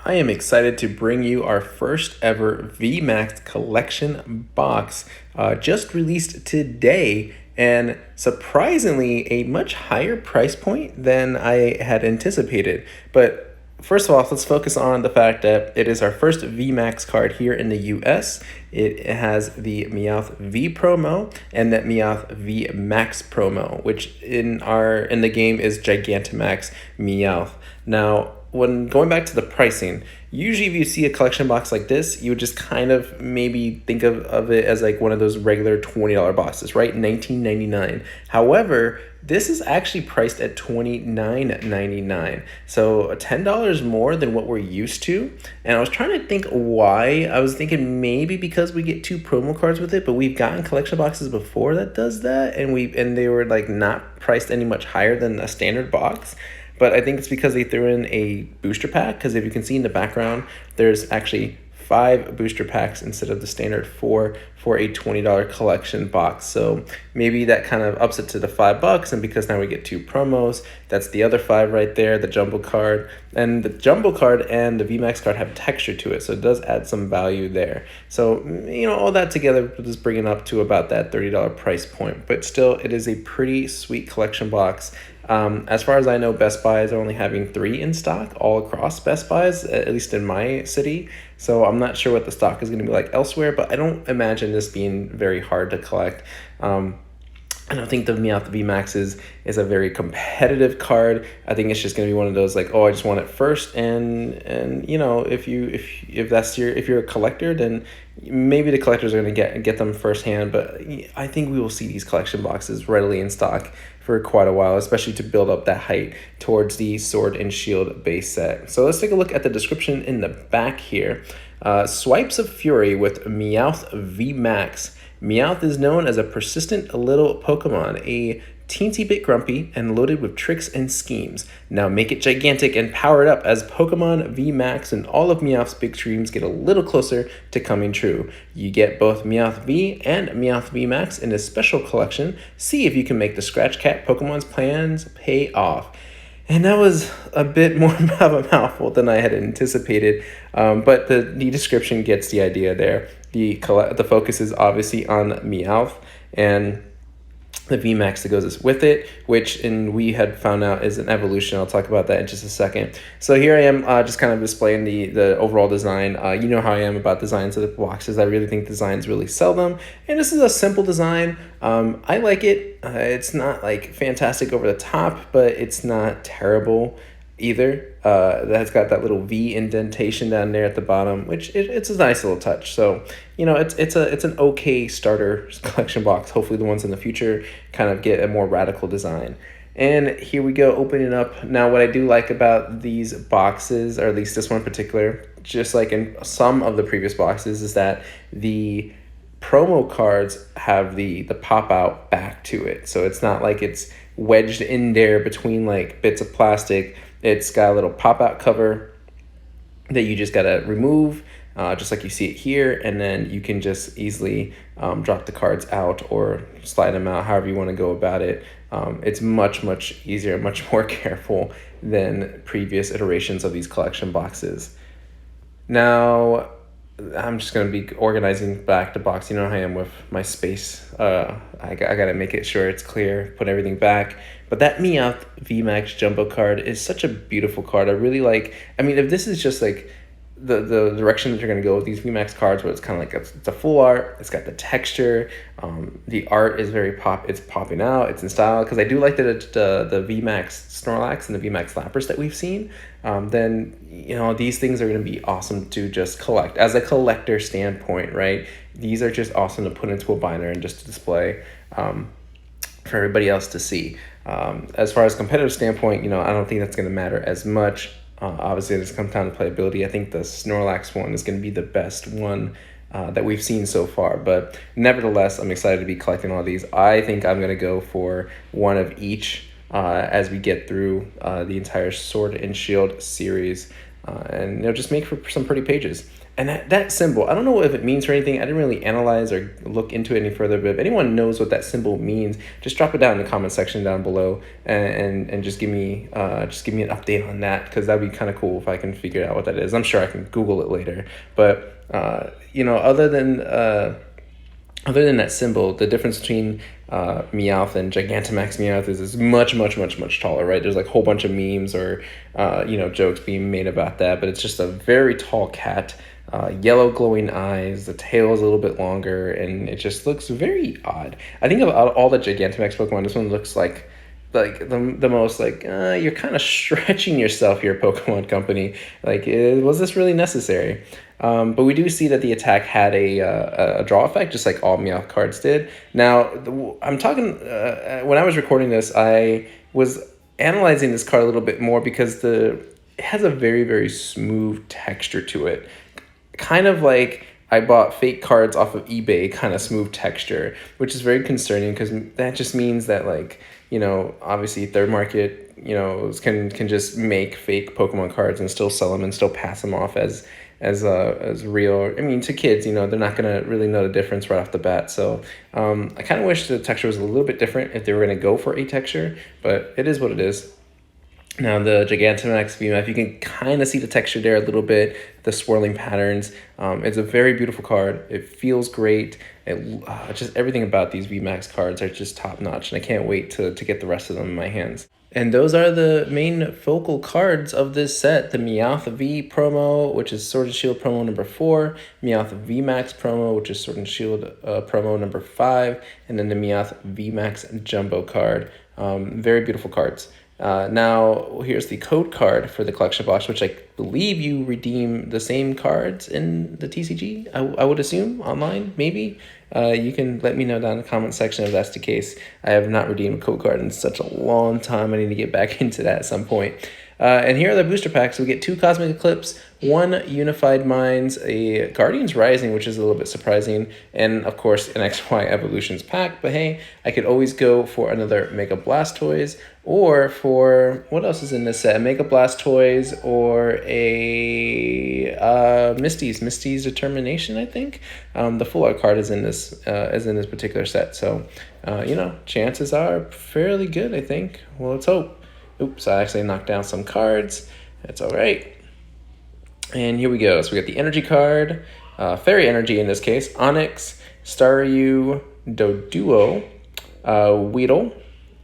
I am excited to bring you our first ever VMax Collection Box, just released today, and surprisingly a much higher price point than I had anticipated. But first of all, let's focus on the fact that it is our first VMax card here in the US. It has the Meowth V promo and that Meowth V Max promo, which in the game is Gigantamax Meowth. Now, when going back to the pricing, usually if you see a collection box like this, you would just kind of maybe think of it as like one of those regular $20 boxes, right? $19.99. However, this is actually priced at $29.99, so $10 more than what we're used to. And I was trying to think why. I was thinking maybe because we get 2 promo cards with it, but we've gotten collection boxes before that does that, and they were like not priced any much higher than a standard box. But I think it's because they threw in a booster pack, because if you can see in the background, there's actually 5 booster packs instead of the standard 4 for a $20 collection box. So maybe that kind of ups it to the $5, and because now we get 2 promos, that's the other 5 right there, the jumbo card. And the jumbo card and the VMAX card have texture to it, so it does add some value there. So, all that together is bringing up to about that $30 price point. But still, it is a pretty sweet collection box. As far as I know, Best Buy is only having 3 in stock all across Best Buys, at least in my city. So I'm not sure what the stock is going to be like elsewhere, but I don't imagine this being very hard to collect. I don't think the Meowth VMAX is a very competitive card. I think it's just going to be one of those like, oh, I just want it first, and if you're a collector, then maybe the collectors are going to get them firsthand. But I think we will see these collection boxes readily in stock for quite a while, especially to build up that height towards the Sword and Shield base set. So let's take a look at the description in the back here. Swipes of Fury with Meowth VMAX. Meowth is known as a persistent little Pokemon, a teensy bit grumpy and loaded with tricks and schemes. Now make it gigantic and power it up as Pokemon VMAX and all of Meowth's big dreams get a little closer to coming true. You get both Meowth V and Meowth VMAX in a special collection. See if you can make the Scratch Cat Pokemon's plans pay off. And that was a bit more of a mouthful than I had anticipated, but the description gets the idea there. The focus is obviously on Meowth and the VMAX that goes with it, which we had found out is an evolution. I'll talk about that in just a second. So here I am just kind of displaying the overall design. You know how I am about designs of the boxes. I really think designs really sell them. And this is a simple design. I like it. It's not like fantastic over the top, but it's not terrible either. That's got that little V indentation down there at the bottom, which it's a nice little touch. So it's an okay starter collection box. Hopefully the ones in the future kind of get a more radical design. And here we go, opening up. Now what I do like about these boxes, or at least this one in particular, just like in some of the previous boxes, is that the promo cards have the pop out back to it. So it's not like it's wedged in there between like bits of plastic. It's got a little pop-out cover that you just got to remove, just like you see it here, and then you can just easily drop the cards out or slide them out, however you want to go about it. It's much, much easier, much more careful than previous iterations of these collection boxes. Now, I'm just going to be organizing back the box. You know how I am with my space. I got to make it sure it's clear, put everything back. But that Meowth VMAX Jumbo card is such a beautiful card. I really like, if this is just like the direction that you're going to go with these VMAX cards, where it's kind of like it's a full art, it's got the texture, the art is it's popping out, it's in style, because I do like the VMAX Snorlax and the VMAX Lappers that we've seen. Then these things are going to be awesome to just collect as a collector standpoint, right? These are just awesome to put into a binder and just to display for everybody else to see. As far as competitive standpoint, I don't think that's going to matter as much. Obviously, this comes down to playability. I think the Snorlax one is going to be the best one that we've seen so far. But nevertheless, I'm excited to be collecting all these. I think I'm going to go for one of each as we get through the entire Sword and Shield series. and just make for some pretty pages. And that symbol, I don't know if it means for anything. I didn't really analyze or look into it any further, but if anyone knows what that symbol means, just drop it down in the comment section down below, and just give me an update on that, because that'd be kind of cool if I can figure out what that is. I'm sure I can Google it later, but other than that symbol, the difference between Meowth and Gigantamax Meowth is much, much, much, much taller, right? There's like a whole bunch of memes or jokes being made about that, but it's just a very tall cat, yellow glowing eyes, the tail is a little bit longer, and it just looks very odd. I think of all the Gigantamax Pokemon, this one looks like the most like you're kind of stretching yourself here, Pokemon Company. Like, was this really necessary? But we do see that the attack had a draw effect, just like all Meowth cards did. Now, I'm talking when I was recording this, I was analyzing this card a little bit more because it has a very, very smooth texture to it, kind of like I bought fake cards off of eBay kind of smooth texture, which is very concerning, because that just means that, like, obviously third market, can just make fake Pokemon cards and still sell them and still pass them off as real. I mean, to kids, they're not gonna really know the difference right off the bat. So I kind of wish the texture was a little bit different if they were gonna go for a texture, but it is what it is. Now, the Gigantamax VMax, you can kind of see the texture there a little bit, the swirling patterns. It's a very beautiful card. It feels great. Just everything about these VMax cards are just top notch, and I can't wait to get the rest of them in my hands. And those are the main focal cards of this set: the Meowth V promo, which is Sword and Shield promo number 4, Meowth VMax promo, which is Sword and Shield promo number 5, and then the Meowth VMax Jumbo card. Very beautiful cards. Now, here's the code card for the collection box, which I believe you redeem the same cards in the TCG, I would assume, online, maybe. You can let me know down in the comment section if that's the case. I have not redeemed a code card in such a long time. I need to get back into that at some point. And here are the booster packs. We get 2 Cosmic Eclipse, 1 Unified Minds, a Guardians Rising, which is a little bit surprising, and of course an XY Evolutions pack. But hey, I could always go for another Mega Blastoise, or for, what else is in this set? A Mega Blastoise or a Misty's Determination, I think. The full art card is in this particular set, so chances are fairly good, I think. Well, let's hope. Oops, I actually knocked down some cards. That's all right. And here we go. So we got the energy card, Fairy Energy in this case, Onyx, Staryu, Doduo, Weedle,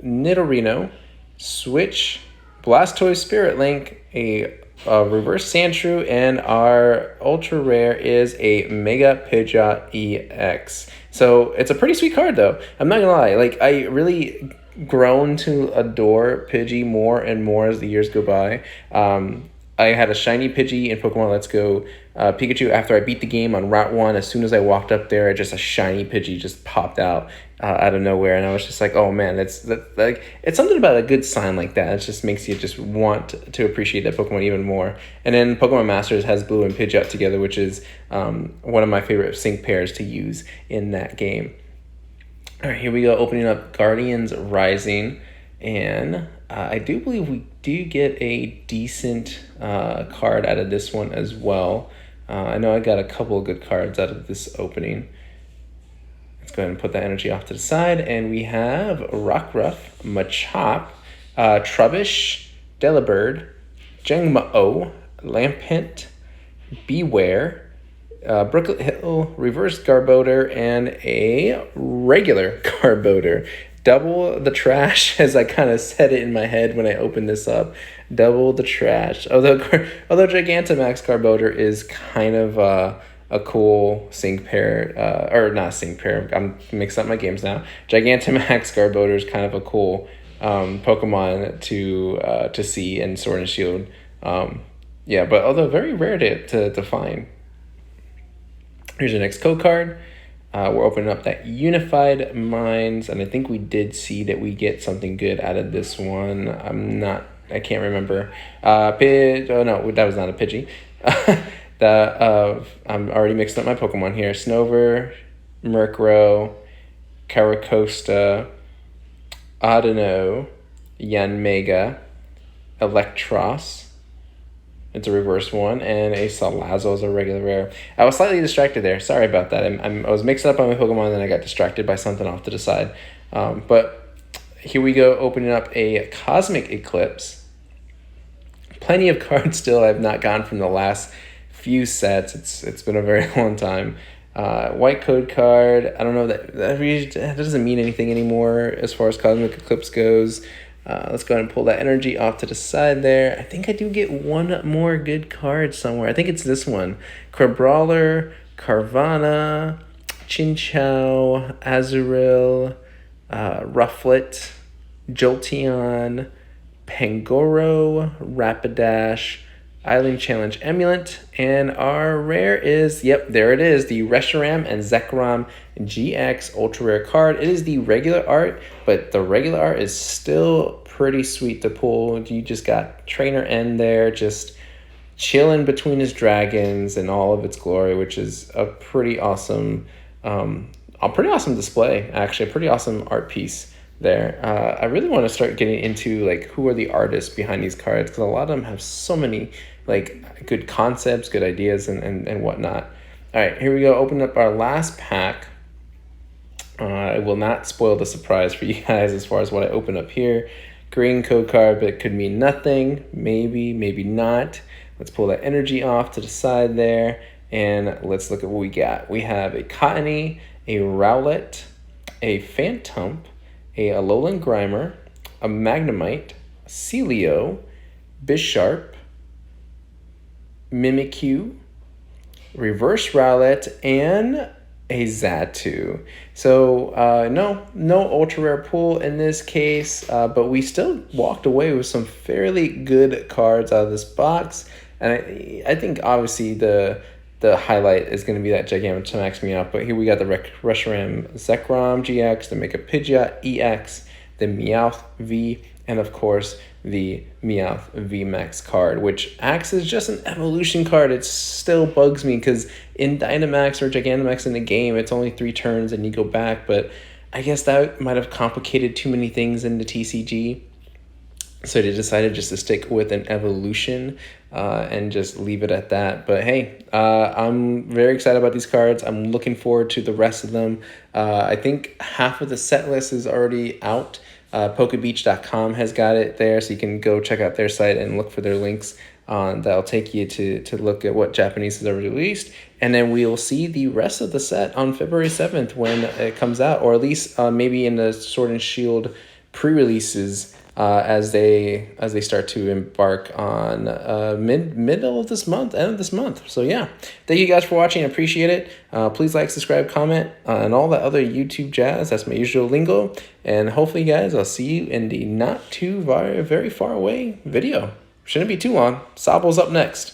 Nidorino, Switch, Blastoise Spirit Link, a Reverse Sandshrew, and our ultra rare is a Mega Pidgeot EX. So it's a pretty sweet card, though. I'm not gonna lie. Like, I really grown to adore Pidgey more and more as the years go by. I had a shiny Pidgey in Pokemon Let's Go Pikachu after I beat the game on Route 1. As soon as I walked up there, just a shiny Pidgey just popped out of nowhere, and I was just like, oh man, that's like, it's something about a good sign like that. It just makes you just want to appreciate that Pokemon even more. And then Pokemon Masters has Blue and Pidgeot together, which is one of my favorite sync pairs to use in that game. All right, here we go, opening up Guardians Rising, and I do believe we do get a decent card out of this one as well. I know I got a couple of good cards out of this opening. Let's go ahead and put that energy off to the side, and we have Rockruff, Machop, Trubbish, Delibird, Jangmo-O, Lampent, Beware, Brooklet Hill, Reverse Garbodor, and a regular Garbodor. Double the trash, as I kind of said it in my head when I opened this up. Double the trash. Although Gigantamax Garbodor is kind of a cool sync pair, or not sync pair. I'm mixing up my games now. Gigantamax Garbodor is kind of a cool Pokemon to see in Sword and Shield. But although very rare to find. Here's your next code card. We're opening up that Unified Minds, and I think we did see that we get something good out of this one. I can't remember. No, that was not a Pidgey. I'm already mixed up my Pokemon here. Snover, Murkrow, Caracosta, Audino, Yanmega, Electros, It's a reverse one, and a Salazzle is a regular rare. I was slightly distracted there. Sorry about that. I was mixing up on my Pokemon, and then I got distracted by something off to the side. But here we go, opening up a Cosmic Eclipse. Plenty of cards still I have not gotten from the last few sets. It's been a very long time. White code card. I don't know, that doesn't mean anything anymore as far as Cosmic Eclipse goes. Let's go ahead and pull that energy off to the side there. I think I do get one more good card somewhere. I think it's this one. Crabrawler, Carvana, Chinchou, Azurill, Rufflet, Jolteon, Pangoro, Rapidash, Island Challenge Emulant, and our rare is, yep, there it is, the Reshiram and Zekrom GX Ultra Rare card. It is the regular art, but the regular art is still pretty sweet to pull. You just got Trainer N there, just chilling between his dragons and all of its glory, which is a pretty awesome display, actually, a pretty awesome art piece there. I really want to start getting into like who are the artists behind these cards, because a lot of them have so many like good concepts, good ideas, and whatnot. All right, here we go. Open up our last pack. I will not spoil the surprise for you guys as far as what I open up here. Green code card, but it could mean nothing. Maybe, maybe not. Let's pull that energy off to the side there, and let's look at what we got. We have a Cottony, a Rowlet, a Phantump, a Alolan Grimer, a Magnemite, Celio, Bisharp, Mimikyu, Reverse Rowlet, and a Xatu. So no ultra rare pull in this case, but we still walked away with some fairly good cards out of this box. And I think obviously the highlight is going to be that Gigantamax Meowth, but here we got the Reshiram Zekrom GX, the Mega Pidgeot EX, the Meowth V, and of course the Meowth VMax card, which acts as just an evolution card. It still bugs me because in Dynamax or Gigantamax in the game, it's only 3 turns and you go back, but I guess that might have complicated too many things in the TCG. So they decided just to stick with an evolution and just leave it at that. But hey, I'm very excited about these cards. I'm looking forward to the rest of them. I think half of the set list is already out. Pokebeach.com has got it there, so you can go check out their site and look for their links. That'll take you to look at what Japanese has already released. And then we'll see the rest of the set on February 7th when it comes out, or at least maybe in the Sword and Shield pre-releases as they start to embark on middle of this month, end of this month. So yeah, thank you guys for watching. I appreciate it. Please like, subscribe, comment, and all that other YouTube jazz. That's my usual lingo. And hopefully, guys, I'll see you in the not too very far away video. Shouldn't be too long. Sabo's up next.